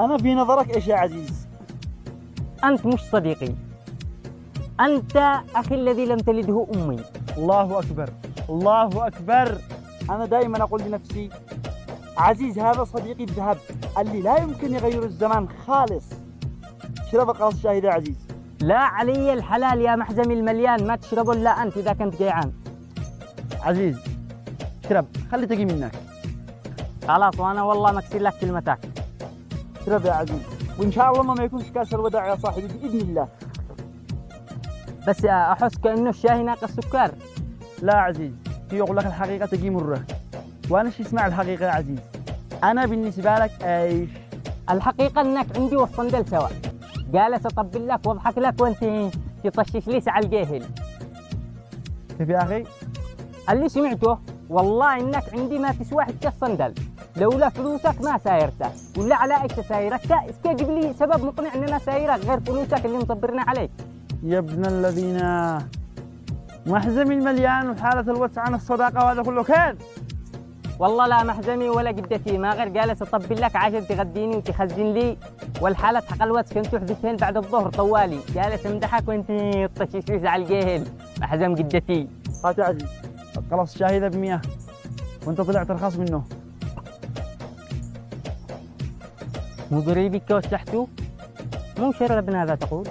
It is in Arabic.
أنا في نظرك إيش يا عزيز؟ أنت مش صديقي، أنت أخي الذي لم تلده أمي. الله أكبر، الله أكبر. أنا دائما أقول لنفسي عزيز هذا صديقي الذهب اللي لا يمكن يغير الزمان خالص. اشرب القرص الشاهي يا عزيز. لا علي الحلال يا محزمي المليان، ما تشربه إلا أنت إذا كنت جيعان. عزيز اشرب، خلي تقي منك. خلاص، وأنا والله مكسر لك كلمتك. اشرب يا عزيز، وإن شاء الله ما يكونش كاس الوداع يا صاحبي بإذن الله. بس أحس كأنه الشاي ناقص سكر. لا عزيز، في يقول لك الحقيقة تجي مرة، وأنا شو اسمع الحقيقة يا عزيز. أنا بالنسبة لك إيش؟ الحقيقة إنك عندي والصندل سوا، جالس أطبل لك وأضحك لك وأنت تطشش لي على الجاهل. كيف يا أخي؟ اللي سمعته والله إنك عندي ما تسوى حتى الصندل، لولا فلوسك ما سايرته، ولا على إيش سايرك؟ استجب لي سبب مقنع إننا سايرك غير فلوسك اللي مصبرنا عليك. يا ابن الذين، محزمي المليان وحالة الوسع عن الصداقة وهذا كله كان. والله لا محزمي ولا جدتي، ما غير جالس أطبل لك عشان تغديني وتخزن لي، والحالة حق الوقت كنت حدثين بعد الظهر طوالي، جالس أمدحك وأنت تطشش على الجاهل. محزم جدتي. هات يا عزيز، خلاص الشاهي ذا ب100 وأنت طلعت رخاص منه. مو ضريبك وسحتوا؟ مو شر ابن هذا تقول؟